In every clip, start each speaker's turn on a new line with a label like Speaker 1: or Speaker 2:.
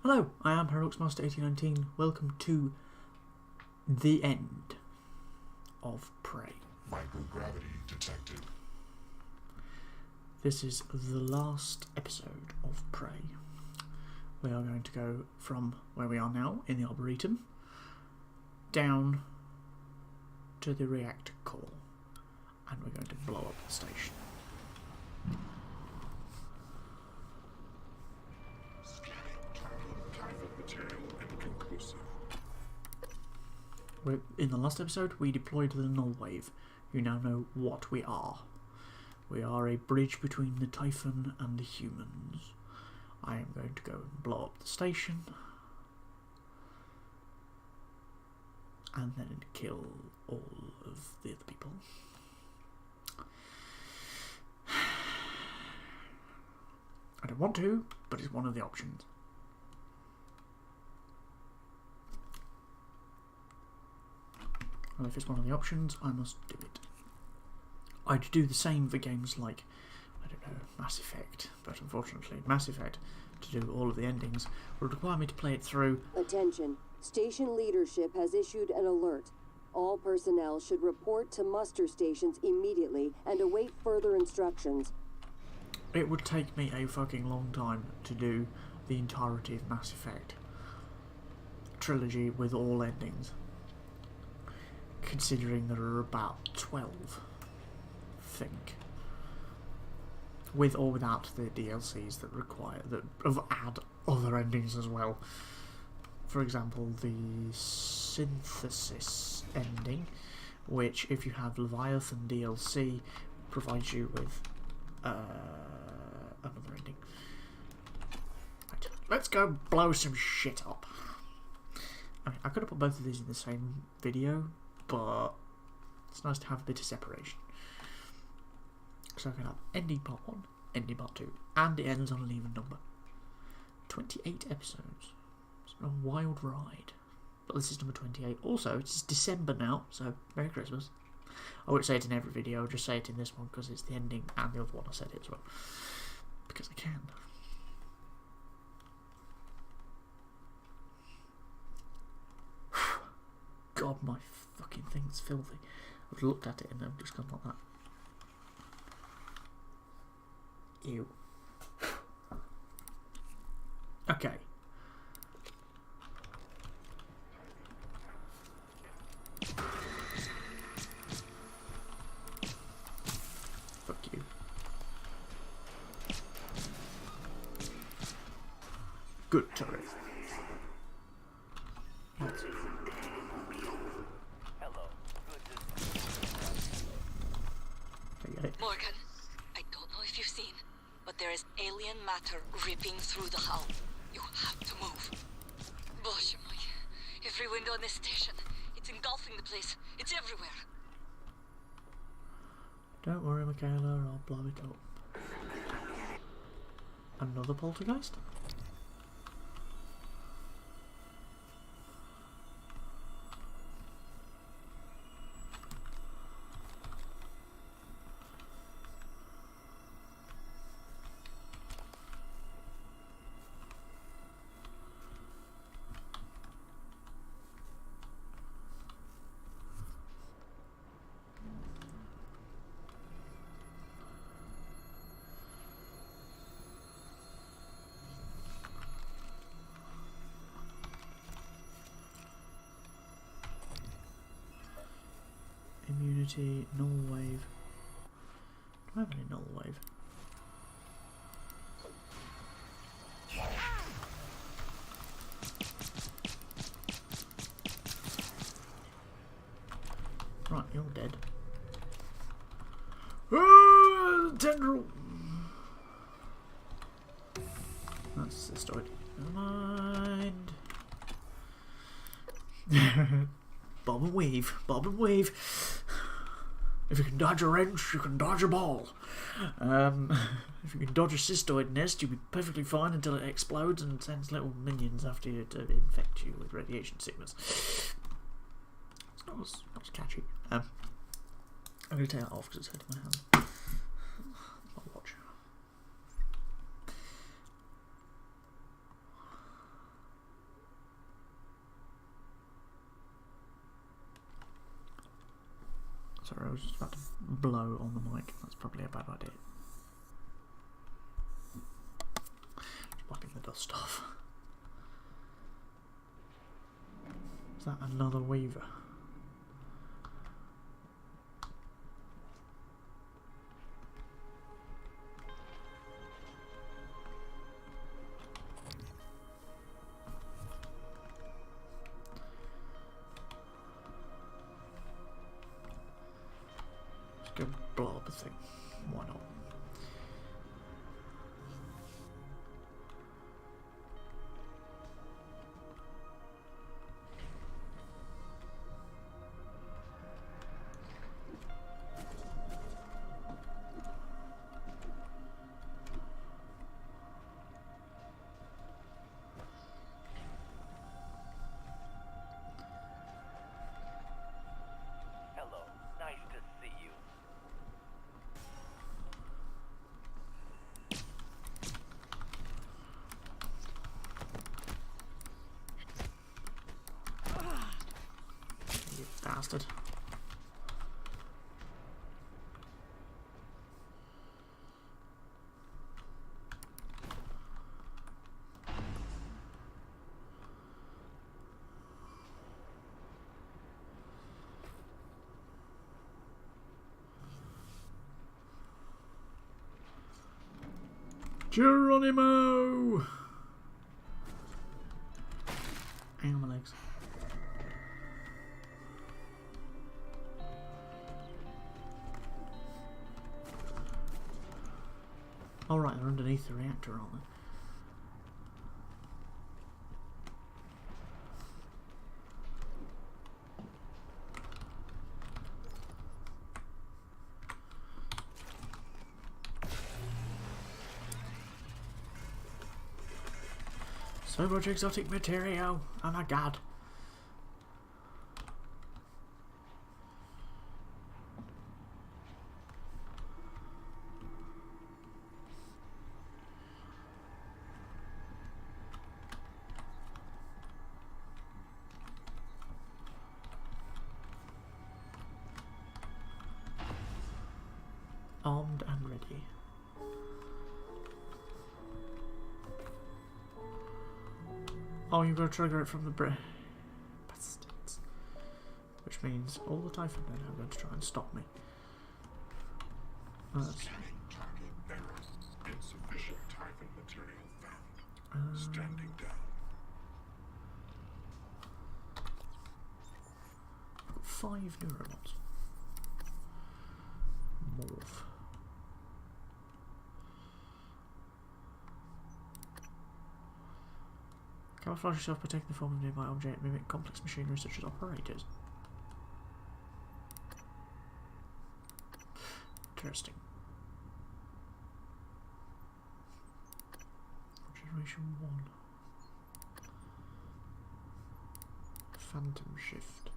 Speaker 1: Hello, I am HeroicsMaster1819. Welcome to the end of Prey.
Speaker 2: Microgravity detected.
Speaker 1: This is the last episode of Prey. We are going to go from where we are now in the Arboretum down to the reactor core, and we're going to blow up the station. In the last episode, we deployed the null wave. You now know what we are. We are a bridge between the Typhon and the humans. I am going to go and blow up the station, and then kill all of the other people. I don't want to, but it's one of the options. Well, if it's one of the options, I must do it. I'd do the same for games like, I don't know, Mass Effect, but unfortunately Mass Effect, to do all of the endings, would require me to play it through.
Speaker 3: Attention. Station leadership has issued an alert. All personnel should report to muster stations immediately and await further instructions.
Speaker 1: It would take me a fucking long time to do the entirety of Mass Effect trilogy with all endings, considering there are about 12, I think, with or without the DLCs that require that add other endings as well. For example, the Synthesis ending, which, if you have Leviathan DLC, provides you with another ending. Right, let's go blow some shit up. I mean, I could have put both of these in the same video, but it's nice to have a bit of separation. So I can have ending part 1, ending part 2, and it ends on an even number. 28 episodes. It's been a wild ride. But this is number 28. Also, it's December now, so Merry Christmas. I won't say it in every video, I'll just say it in this one because it's the ending, and the other one I said it as well. Because I can. God, my fucking thing's filthy. I've looked at it and I've just gone like that. Ew. Okay. Fuck you. Good turret. What?
Speaker 4: Morgan, I don't know if you've seen, but there is alien matter ripping through the hull. You have to move. Боже мой. Every window in this station. It's engulfing the place. It's everywhere.
Speaker 1: Don't worry, Michaela, I'll blow it up. Another poltergeist? Immunity, null wave. Do I have any null wave? Right, you're dead. Tendril! That's the story. Never mind. Bob and weave, bob and weave. If you can dodge a wrench, you can dodge a ball. If you can dodge a cystoid nest, you'll be perfectly fine until it explodes and sends little minions after you to infect you with radiation sickness. It's not as catchy. I'm going to take that off because it's hurting my hand. My watch. Sorry, I was just about to blow on the mic. That's probably a bad idea. Just wiping the dust off. Is that another weaver? Let's go blow up a thing. Why not?
Speaker 5: Hello, nice to see you.
Speaker 1: You bastard. Geronimo! Hang on my legs. Alright, they're underneath the reactor, aren't they? So much exotic material. Oh my god. Armed and ready. Oh, you've got to trigger it from the bastards. Which means all the Typhon men are going to try and stop me. Oh, that's...
Speaker 2: Scanning target error. Insufficient Typhon material found. Standing down.
Speaker 1: I've got 5 neurons. Morph. Camouflage yourself by taking the form of a nearby object, mimic complex machinery such as operators. Interesting. Generation 1. Phantom shift.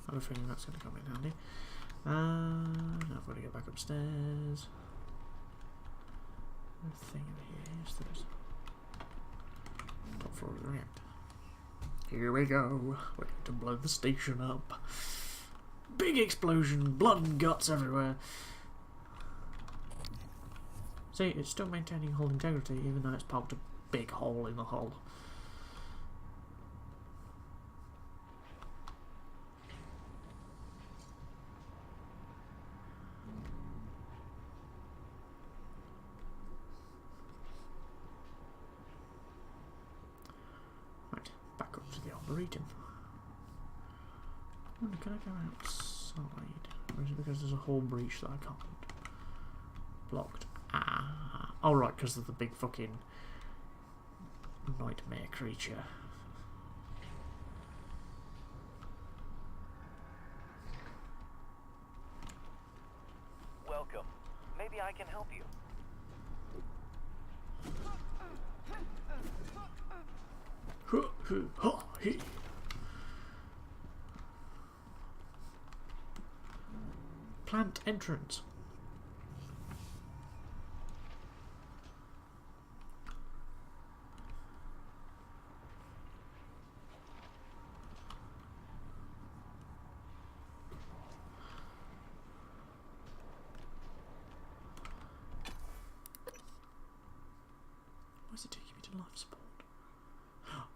Speaker 1: I have a feeling that's going to come in handy. Now I've got to get back upstairs. Anything in here? Yes, there is. Top floor of the reactor. Here we go. We're going to blow the station up. Big explosion, blood and guts everywhere. See, it's still maintaining hull integrity even though it's poked a big hole in the hull. Right, back up to the Arboretum. Wonder, can I go outside? Or is it because there's a hull breach that I can't? Blocked. Ah. Oh, right, because of the big fucking nightmare creature.
Speaker 5: Welcome. Maybe I can help you.
Speaker 1: Plant entrance. is it taking me to life support?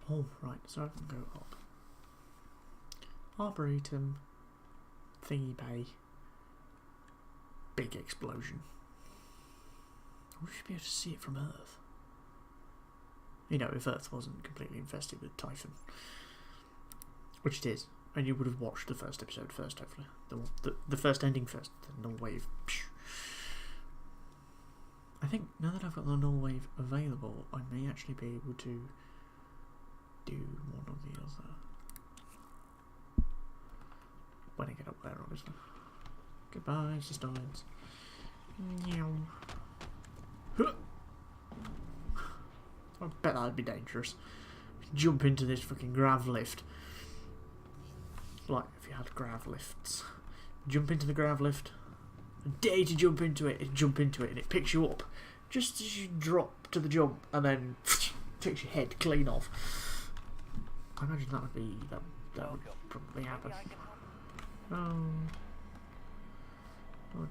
Speaker 1: Oh, right, so I can go up. Arboretum, thingy bay, big explosion. We should be able to see it from Earth. You know, if Earth wasn't completely infested with Typhon. Which it is. And you would have watched the first episode first, hopefully. The first ending first, the null wave. I think now that I've got the null wave available, I may actually be able to do one or the other. When I get up there, obviously. Goodbye, Sistoids. I bet that'd be dangerous. Jump into this fucking grav lift. Like if you had grav lifts. Jump into the grav lift. Dare to jump into it, and it picks you up just as you drop to the jump, and then takes your head clean off. I imagine that would be that would probably happen. Oh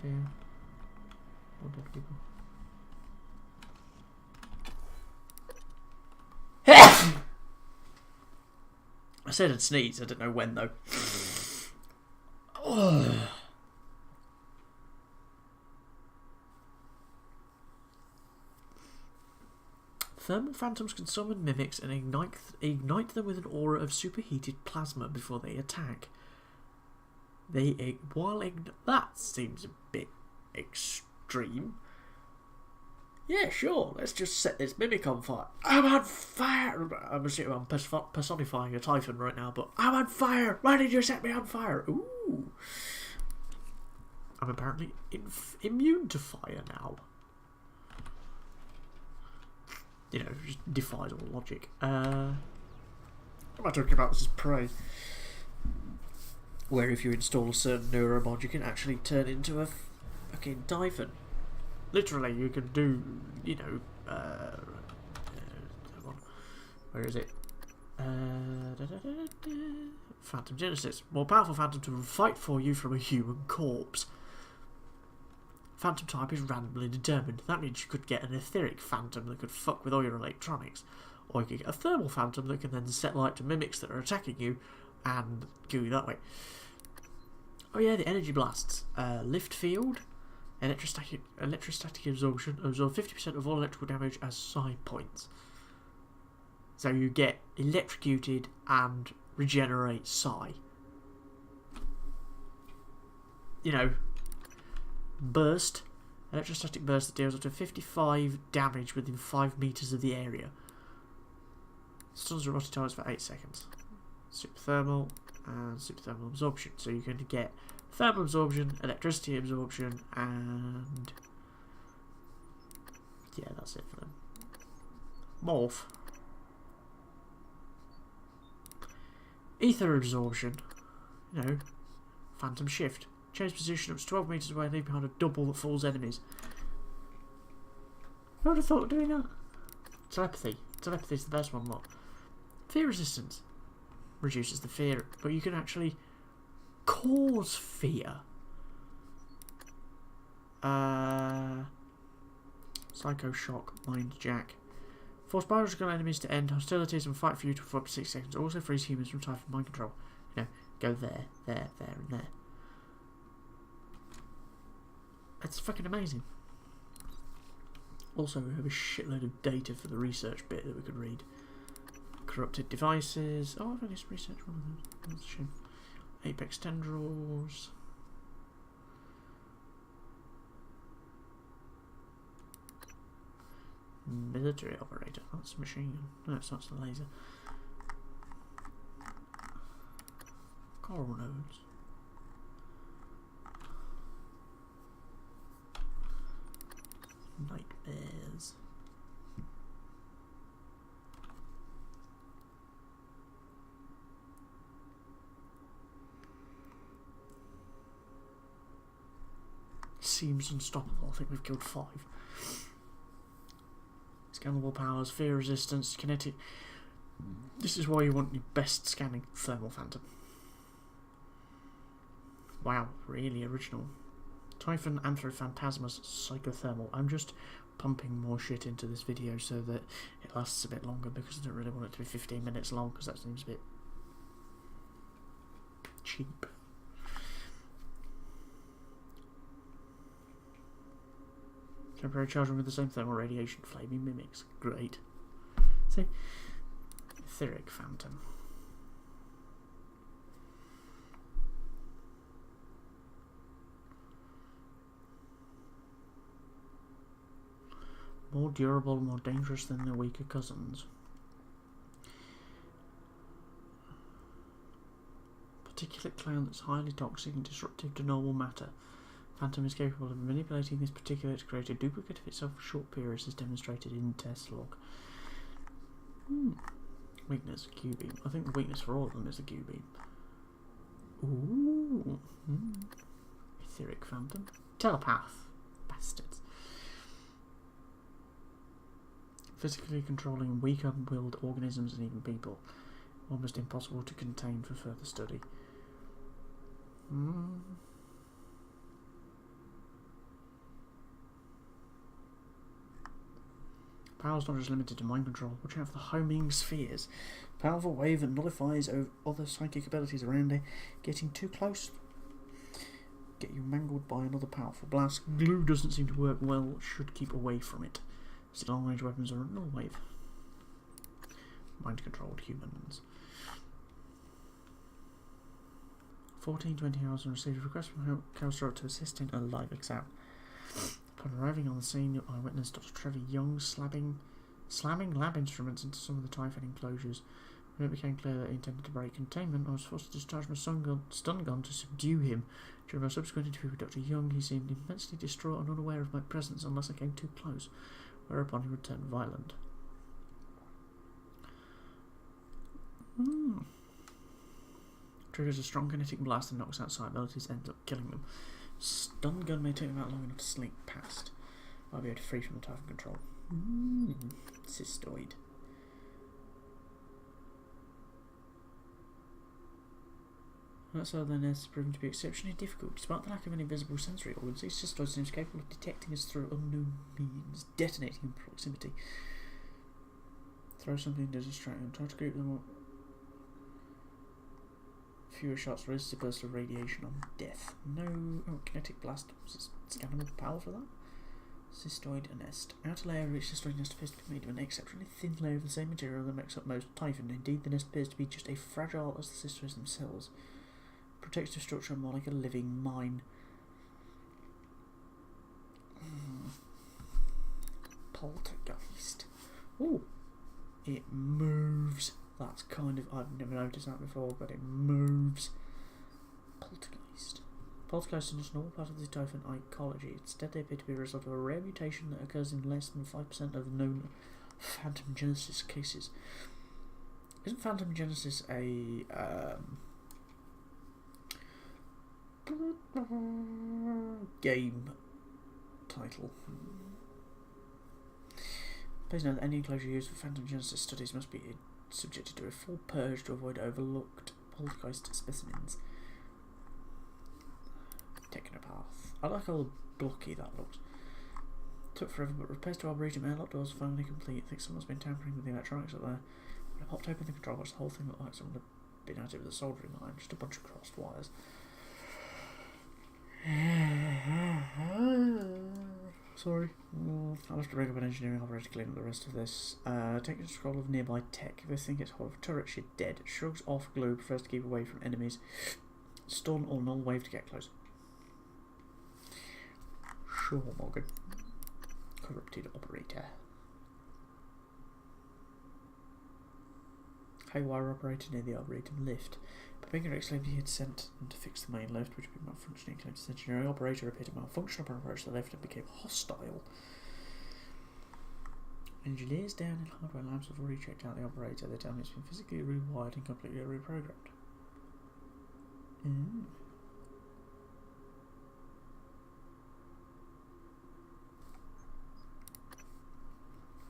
Speaker 1: dear. Oh dead people. I said I'd sneeze, I don't know when though. Oh. Thermal phantoms can summon mimics and ignite them with an aura of superheated plasma before they attack. That seems a bit extreme. Yeah, sure, let's just set this mimic on fire. I'm on fire! I'm assuming I'm personifying a Typhon right now, but I'm on fire! Why did you set me on fire? Ooh. I'm apparently immune to fire now. You know, just defies all logic. What am I talking about? This is Prey. Where if you install a certain neuromod, you can actually turn into a fucking Typhon. Literally, you can do, you know, where is it? Phantom Genesis. More powerful Phantom to fight for you from a human corpse. Phantom type is randomly determined. That means you could get an etheric Phantom that could fuck with all your electronics. Or you could get a thermal Phantom that can then set light to mimics that are attacking you and kill you that way. Oh yeah, the energy blasts. Lift field. Electrostatic absorption. Absorb 50% of all electrical damage as psi points. So you get electrocuted and regenerate psi. You know, burst. Electrostatic burst that deals up to 55 damage within 5 meters of the area. Stuns erotic targets for 8 seconds. Super thermal and super thermal absorption. So you're going to get thermal absorption, electricity absorption, and yeah, that's it for them. Morph. Ether absorption. You know, phantom shift. Change position up to 12 meters away and leave behind a double that fools enemies. Who would have thought of doing that? Telepathy. Telepathy is the best one, look. Fear resistance. Reduces the fear, but you can actually cause fear. Psycho Shock, Mind Jack. Force biological enemies to end hostilities and fight for you for up to 6 seconds. Also frees humans from Typhon mind control. You know, go there, there, there, and there. That's fucking amazing. Also, we have a shitload of data for the research bit that we could read. Corrupted devices. Oh, I've only researched one of those. That's a shame. Apex tendrils. Military operator. That's a machine gun. No, it's not the laser. Coral nodes. Nightmares. Seems unstoppable. I think we've killed 5. Scannable powers, fear resistance, kinetic. This is why you want your best scanning thermal phantom. Wow, really original. Typhon Anthrophantasmus Psychothermal. I'm just pumping more shit into this video so that it lasts a bit longer, because I don't really want it to be 15 minutes long, because that seems a bit cheap. Temporary charging with the same thermal radiation. Flaming mimics. Great. See? Etheric Phantom. More durable, more dangerous than their weaker cousins. Particulate cloud that's highly toxic and disruptive to normal matter. Phantom is capable of manipulating this particulate to create a duplicate of itself for short periods, as demonstrated in test log. Weakness, Q-beam. I think the weakness for all of them is the Q-beam. Ooh. Etheric Phantom. Telepath. Bastards. Physically controlling weak-willed organisms and even people. Almost impossible to contain for further study. Power's not just limited to mind control. Watch out for the homing spheres. Powerful wave that nullifies other psychic abilities around it. Getting too close, get you mangled by another powerful blast. Glue doesn't seem to work well. Should keep away from it. Still, long-range weapons are a null wave. Mind-controlled humans. 14-20 hours and received a request from Cowstar to assist in a live exam. Upon arriving on the scene, I witnessed Dr. Trevor Young slamming lab instruments into some of the Typhon enclosures. When it became clear that he intended to break containment, I was forced to discharge my stun gun to subdue him. During my subsequent interview with Dr. Young, he seemed immensely distraught and unaware of my presence unless I came too close, whereupon he returned violent. Triggers a strong kinetic blast and knocks out side abilities, ends up killing them. Stun gun may take them out long enough to slink past. I'll be able to free from the Typhon control. Cystoid. That's how their nest has proven to be exceptionally difficult. Despite the lack of any visible sensory organs, each cystoid seems capable of detecting us through unknown means, detonating in proximity. Throw something to distract them. Try to group them up. Fewer shots, resist a burst of radiation on death. No. Oh, kinetic blast. Was it scannable power for that? Cystoid nest. Outer layer of each cystoid nest appears to be made of an exceptionally thin layer of the same material that makes up most Typhon. Indeed, the nest appears to be just as fragile as the cystoids themselves. Protective structure more like a living mine. Poltergeist. Ooh. It moves. That's kind of... I've never noticed that before, but it moves. Poltergeist. Poltergeist is not a normal part of the Typhon ecology. Instead, they appear to be a result of a rare mutation that occurs in less than 5% of known phantom genesis cases. Isn't phantom genesis a... game title? Please note that any enclosure used for phantom genesis studies must be subjected to a full purge to avoid overlooked poltergeist specimens. Technopath. I like how blocky that looks. Took forever, but repairs to Arboretum airlock doors are finally complete. I think someone's been tampering with the electronics up there. When I popped open the control box, the whole thing looked like someone had been at it with a soldering iron. Just a bunch of crossed wires. Sorry. I'll have to rig up an engineering operator to clean up the rest of this. Take a scroll of nearby tech. If this thing gets hold of a turret, she's dead. Shrugs off glue, prefers to keep away from enemies. Stun or null wave to get close. Sure, Morgan. Corrupted operator. Haywire operator near the Arboretum lift. Babinga exclaimed he had sent them to fix the main lift, which had been malfunctioning. Claimed his engineering operator appeared to malfunction upon approach to the lift and became hostile. Engineers down in hardware labs have already checked out the operator. They tell me it's been physically rewired and completely reprogrammed.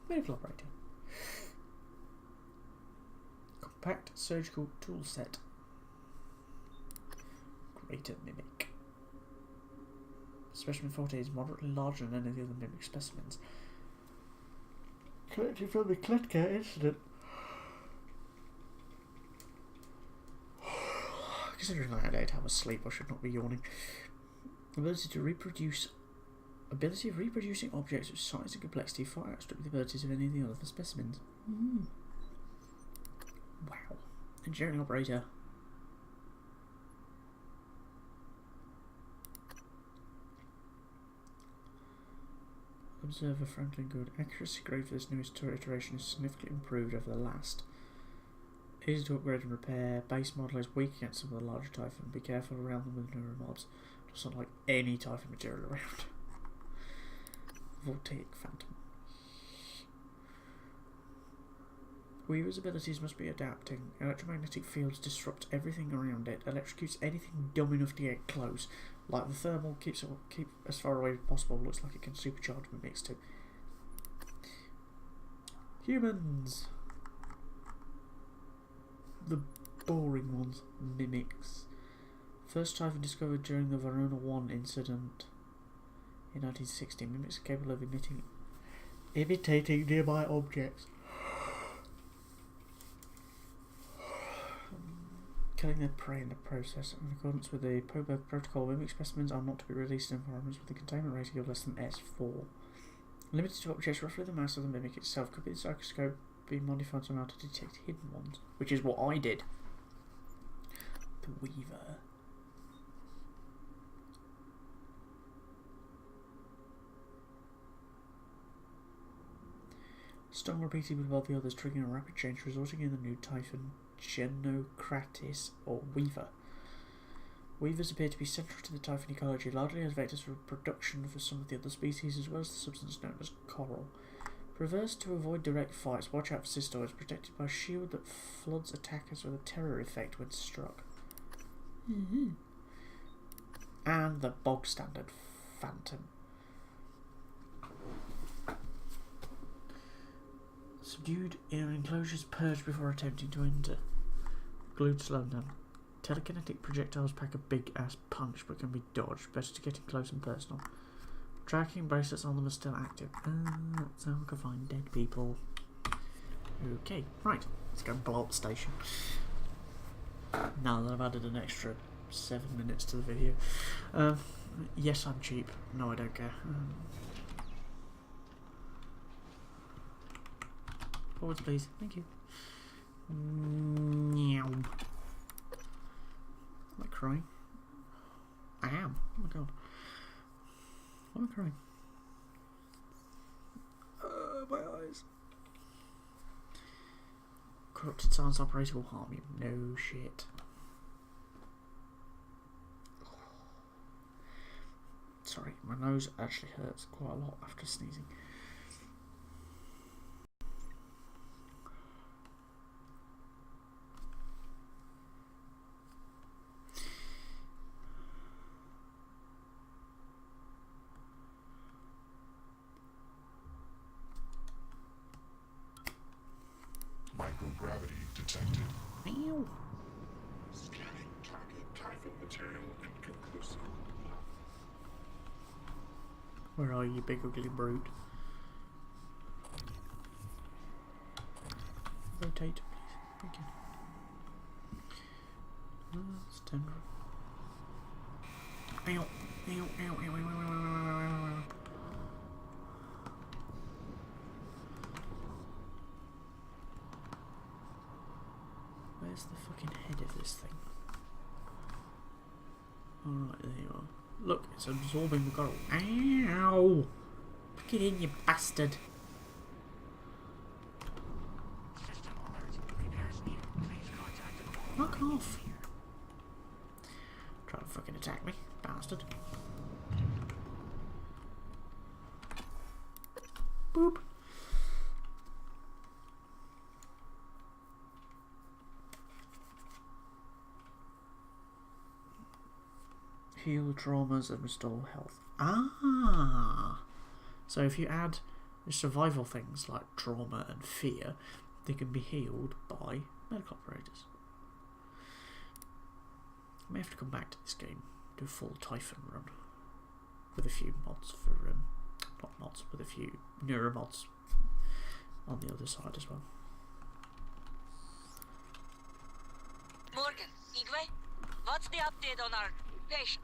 Speaker 1: Medical operator. Compact surgical tool set. Greater mimic. Specimen 40 is moderately larger than any of the other mimic specimens. Collected from the Kletka incident. Considering I had 8 hours sleep, I should not be yawning. Ability of reproducing objects with size and complexity far outstrip the abilities of any of the other specimens. Wow. Engineering operator. Observer Franklin Good. Accuracy grade for this newest iteration is significantly improved over the last. Easy to upgrade and repair. Base model is weak against some of the larger Typhon. Be careful around them with neuromobs. Doesn't like any Typhon material around. Voltaic Phantom. Weaver's abilities must be adapting. Electromagnetic fields disrupt everything around it. Electrocutes anything dumb enough to get close. Like the thermal, keep as far away as possible. Looks like it can supercharge mimics too. Humans. The boring ones. Mimics. First Typhon discovered during the Verona 1 incident in 1960. Mimics are capable of imitating nearby objects. Killing their prey in the process. In accordance with the Poberg Protocol, mimic specimens are not to be released in environments with a containment rating of less than S4. Limited to objects roughly the mass of the mimic itself. Could be the psychoscope being modified somehow to detect hidden ones, which is what I did. The Weaver. Stung repeatedly above the others, triggering a rapid change, resulting in the new Typhon Genocratis, or Weaver. Weavers appear to be central to the Typhon ecology, largely as vectors for reproduction for some of the other species, as well as the substance known as coral. Reverse to avoid direct fights, watch out for cystoids, protected by a shield that floods attackers with a terror effect when struck. And the bog standard Phantom. Subdued in enclosures, purged before attempting to enter. Glued to slow down. Telekinetic projectiles pack a big ass punch but can be dodged. Better to get in close and personal. Tracking bracelets on them are still active. That's how I can find dead people. Okay, right. Let's go blow up the station. Now that I've added an extra 7 minutes to the video. Yes, I'm cheap. No, I don't care. Forwards, please. Thank you. Meow. Am I crying? I am. Oh my god. Why am I crying? My eyes. Corrupted science operator will harm you. No shit. Sorry, my nose actually hurts quite a lot after sneezing.
Speaker 2: Microgravity detected.
Speaker 1: Meow.
Speaker 2: Scanning target Typhon material inconclusive.
Speaker 1: Where are you, big ugly brute? Rotate, please. Thank you. It's tender. Ow. Ow, ow, ow, ow, ow, ow, ow, ow, ow. Where's the fucking head of this thing? Alright, there you are. Look, it's absorbing the coral. Ow! Pick it in, you bastard! Fuck off! Try to fucking attack me, bastard. Boop! Heal traumas and restore health. Ah! So if you add survival things like trauma and fear, they can be healed by medical operators. I may have to come back to this game, do a full Typhon run. with a few mods for not mods, with a few neuromods on the other side as well.
Speaker 4: Morgan, Igwe, what's the update on our patient?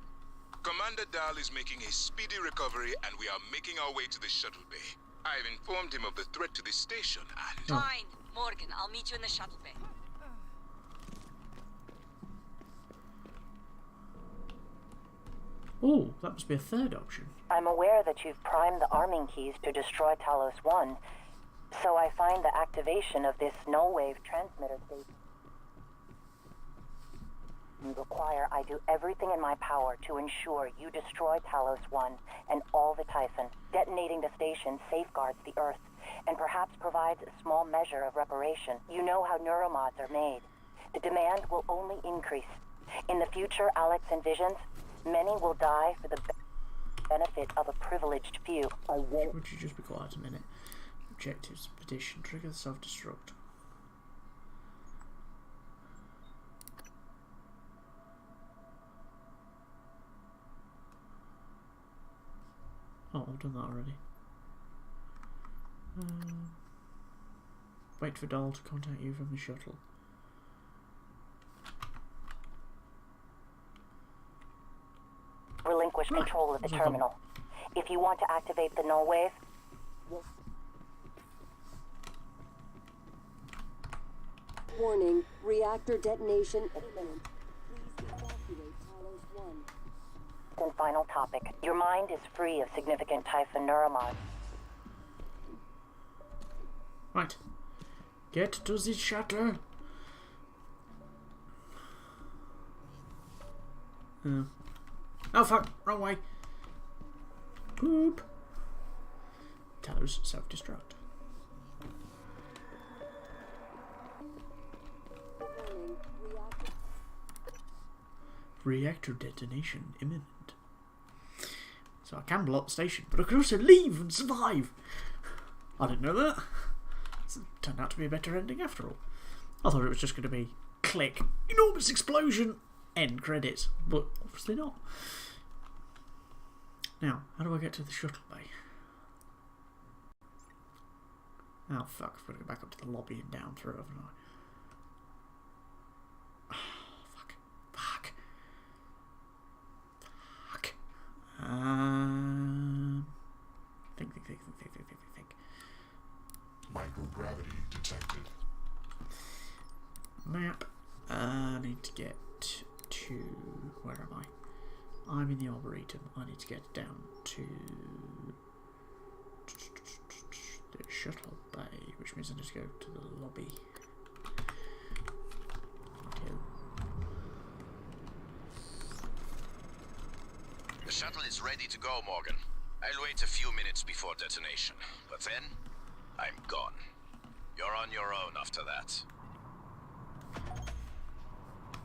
Speaker 2: Commander Dahl is making a speedy recovery, and we are making our way to the shuttle bay. I've informed him of the threat to this station, and...
Speaker 4: Fine, Morgan, I'll meet you in the shuttle bay.
Speaker 1: Oh, that must be a third option.
Speaker 6: I'm aware that you've primed the arming keys to destroy Talos 1, so I find the activation of this null-wave transmitter station require I do everything in my power to ensure you destroy Talos 1 and all the Typhon. Detonating the station safeguards the Earth, and perhaps provides a small measure of reparation. You know how neuromods are made. The demand will only increase. In the future Alex envisions, many will die for the benefit of a privileged few. I won't.
Speaker 1: Would you just be quiet a minute? Objectives, petition, trigger the self-destruct. Oh, I've done that already. Wait for Dahl to contact you from the shuttle.
Speaker 6: Relinquish control of the terminal. If you want to activate the null wave,
Speaker 3: Warning, reactor detonation imminent. Please evacuate Talos 1.
Speaker 6: then final topic. Your mind is free of significant Typhon neuromods.
Speaker 1: Right. Get to the shuttle. Oh fuck, wrong way. Poop. Talos self-destruct.
Speaker 3: Warning,
Speaker 1: Reactor detonation imminent. So I can blow up the station, but I can also leave and survive. I didn't know that. It turned out to be a better ending after all. I thought it was just going to be click, enormous explosion, end credits, but obviously not. Now, how do I get to the shuttle bay? Oh fuck, I've got to go back up to the lobby and down through, haven't I? Think.
Speaker 2: Microgravity detected.
Speaker 1: Map. I need to get to... Where am I? I'm in the Arboretum. I need to get down to the shuttle bay, which means I need to go to the lobby.
Speaker 7: The shuttle is ready to go, Morgan. I'll wait a few minutes before detonation, but then I'm gone. You're on your own after that.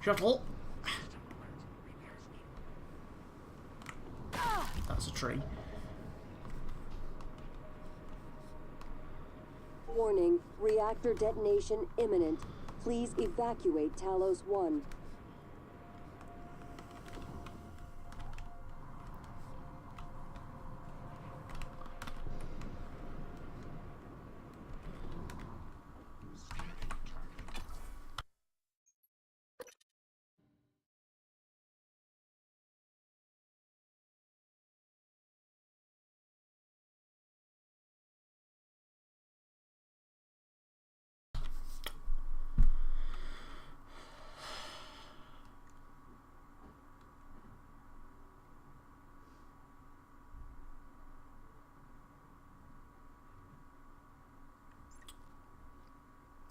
Speaker 1: Shuttle. That's a tree.
Speaker 3: Warning, reactor detonation imminent. Please evacuate Talos 1.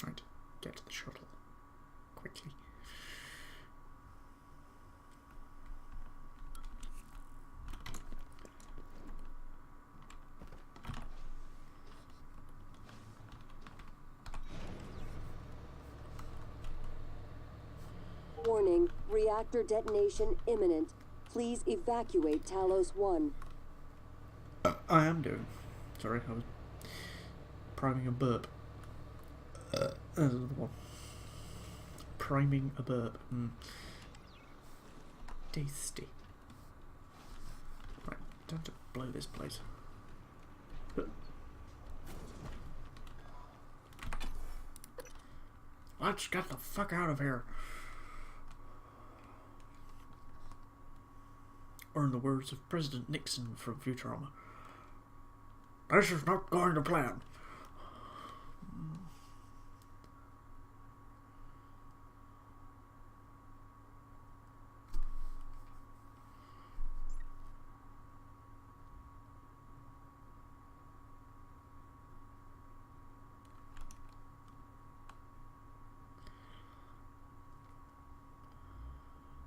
Speaker 1: Right, get to the shuttle quickly.
Speaker 3: Warning, reactor detonation imminent. Please evacuate Talos 1.
Speaker 1: I am doing. Sorry, I was priming a burp. There's another one. Priming a burp. Tasty. Right, Time to blow this place. Let's get the fuck out of here. Or in the words of President Nixon from Futurama, this is not going to plan.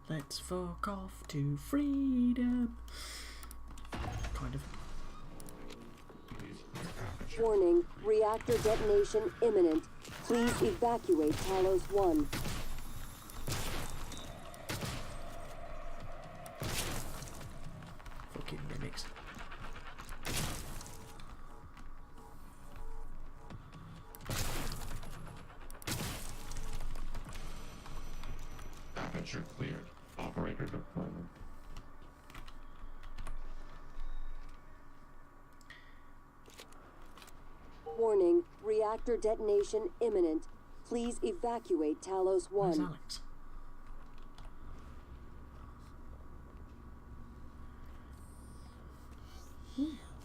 Speaker 1: Let's fuck off to freedom. Kind of.
Speaker 3: Warning, reactor detonation imminent. Please evacuate Talos 1.
Speaker 1: Fucking mimics.
Speaker 8: Aperture cleared. Operator deployment.
Speaker 3: Warning, reactor detonation imminent. Please evacuate Talos 1.
Speaker 1: Where's Alex?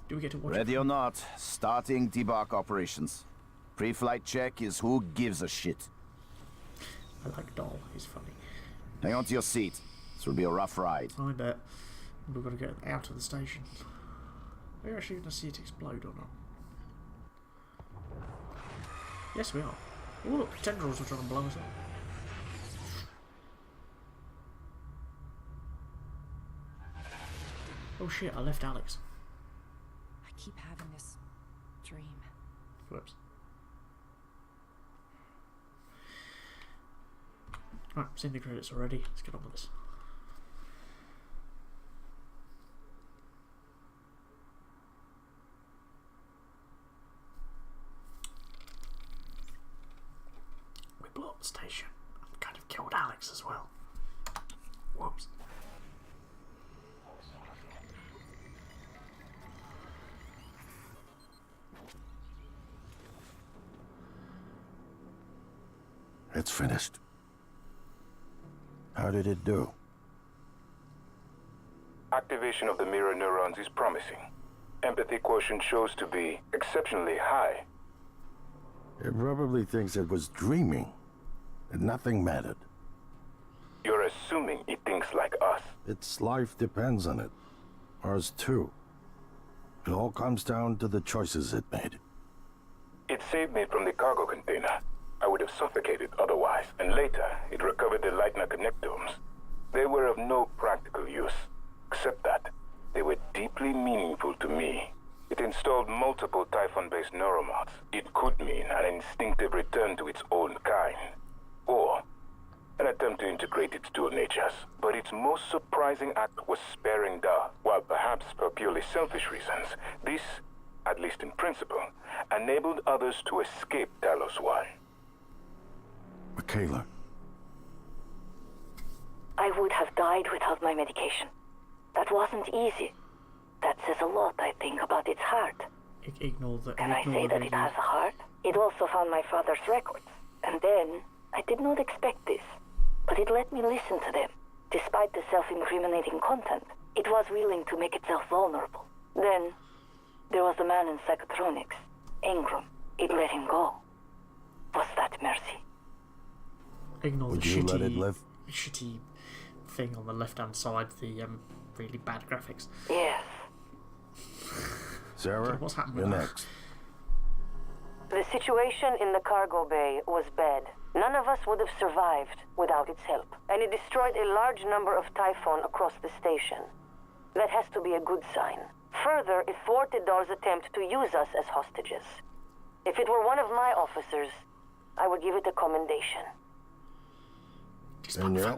Speaker 1: Do we get to watch
Speaker 9: Ready or not, starting debark operations. Pre-flight check is who gives a shit.
Speaker 1: I like Doll, he's funny.
Speaker 9: Hang on to your seat. This will be a rough ride.
Speaker 1: I bet we've got to get out of the station. Are you actually going to see it explode or not? Yes, we are. Oh look, tendrils are trying to blow us up. Oh shit, I left Alex.
Speaker 10: I keep having this dream.
Speaker 1: Whoops. Right, seen the credits already. Let's get on with this. We blew up the station. And kind of killed Alex as well. Whoops.
Speaker 11: It's finished. How did it do?
Speaker 2: Activation of the mirror neurons is promising. Empathy quotient shows to be exceptionally high.
Speaker 11: It probably thinks it was dreaming, and nothing mattered.
Speaker 2: You're assuming it thinks like us.
Speaker 11: Its life depends on it. Ours too. It all comes down to the choices it made.
Speaker 2: It saved me from the cargo container. I would have suffocated otherwise, and later it recovered the Leitner connectomes. They were of no practical use, except that they were deeply meaningful to me. It installed multiple Typhon-based neuromods. It could mean an instinctive return to its own kind, or an attempt to integrate its dual natures. But its most surprising act was sparing Da. While perhaps for purely selfish reasons, this, at least in principle, enabled others to escape Talos 1.
Speaker 11: Michaela.
Speaker 6: I would have died without my medication. That wasn't easy. That says a lot, I think, about its heart.
Speaker 1: Ignore the.
Speaker 6: Can I say that it has a heart? It also found my father's records. And then, I did not expect this, but it let me listen to them. Despite the self-incriminating content, it was willing to make itself vulnerable. Then, there was the man in psychotronics, Ingram. It let him go. Was that mercy?
Speaker 1: Ignore
Speaker 11: Would
Speaker 1: the
Speaker 11: you let it live?
Speaker 1: shitty thing on the left-hand side. The really bad graphics.
Speaker 6: Yes.
Speaker 11: Sarah,
Speaker 1: Okay, what's happening
Speaker 11: you're
Speaker 1: with that?
Speaker 11: next.
Speaker 6: The situation in the cargo bay was bad. None of us would have survived without its help, and it destroyed a large number of Typhon across the station. That has to be a good sign. Further, it thwarted Dar's attempt to use us as hostages. If it were one of my officers, I would give it a commendation.
Speaker 11: Danielle,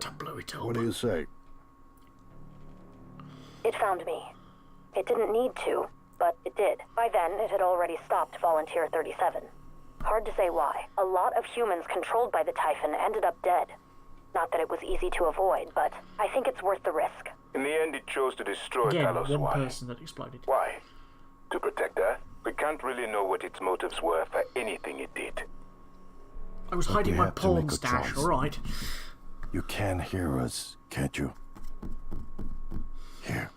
Speaker 11: what do you say?
Speaker 6: It found me. It didn't need to, but it did. By then, it had already stopped Volunteer 37. Hard to say why. A lot of humans controlled by the Typhon ended up dead. Not that it was easy to avoid, but I think it's worth the risk.
Speaker 2: In the end, it chose to destroy
Speaker 1: Again,
Speaker 2: Talos
Speaker 1: one
Speaker 2: 1.
Speaker 1: person that exploded.
Speaker 2: Why? To protect Earth? We can't really know what its motives were for anything it did.
Speaker 1: I was
Speaker 11: But
Speaker 1: hiding
Speaker 11: we
Speaker 1: my
Speaker 11: have to
Speaker 1: porn
Speaker 11: make a
Speaker 1: stash,
Speaker 11: choice.
Speaker 1: alright.
Speaker 11: You can hear us, can't you? Here.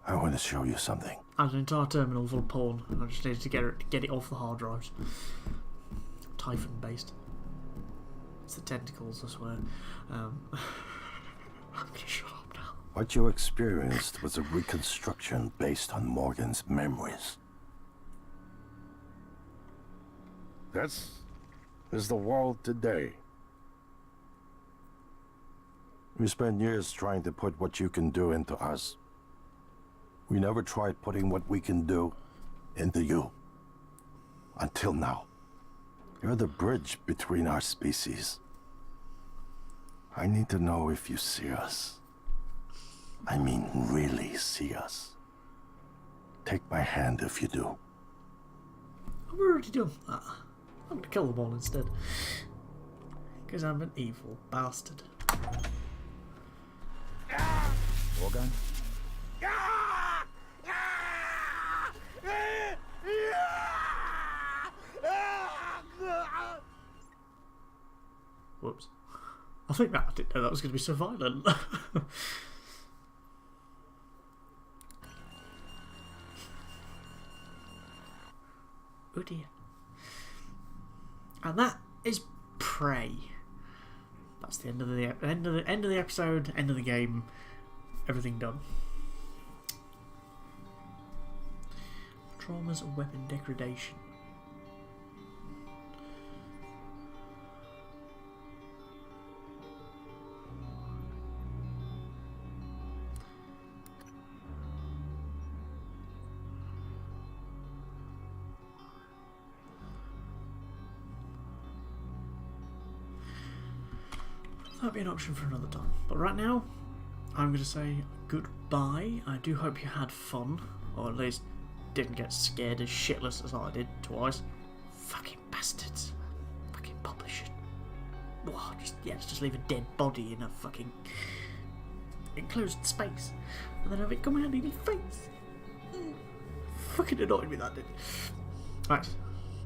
Speaker 11: I want to show you something.
Speaker 1: I had an entire terminal full of porn. I just needed to get it off the hard drives. Typhon based. It's the tentacles, I swear. I'm gonna shut up now.
Speaker 11: What you experienced was a reconstruction based on Morgan's memories. This is the world today. We spent years trying to put what you can do into us. We never tried putting what we can do into you. Until now. You're the bridge between our species. I need to know if you see us. I mean, really see us. Take my hand if you do.
Speaker 1: I've already done that. I'm gonna kill them all instead. Because I'm an evil bastard.
Speaker 9: Morgan?
Speaker 1: Whoops. I think that I didn't know that was going to be so violent. Oh dear. And that is Prey. That's the end of the episode, end of the game, everything done. Traumas of weapon degradation. That'd be an option for another time. But right now, I'm going to say goodbye. I do hope you had fun, or at least didn't get scared as shitless as I did twice. Fucking bastards. Fucking publishing. Oh, let's just leave a dead body in a fucking enclosed space, and then have it come out in your face. Fucking annoyed me, that did. Right,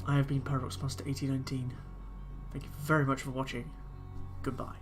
Speaker 1: I have been Paradox Master 1819. Thank you very much for watching. Goodbye.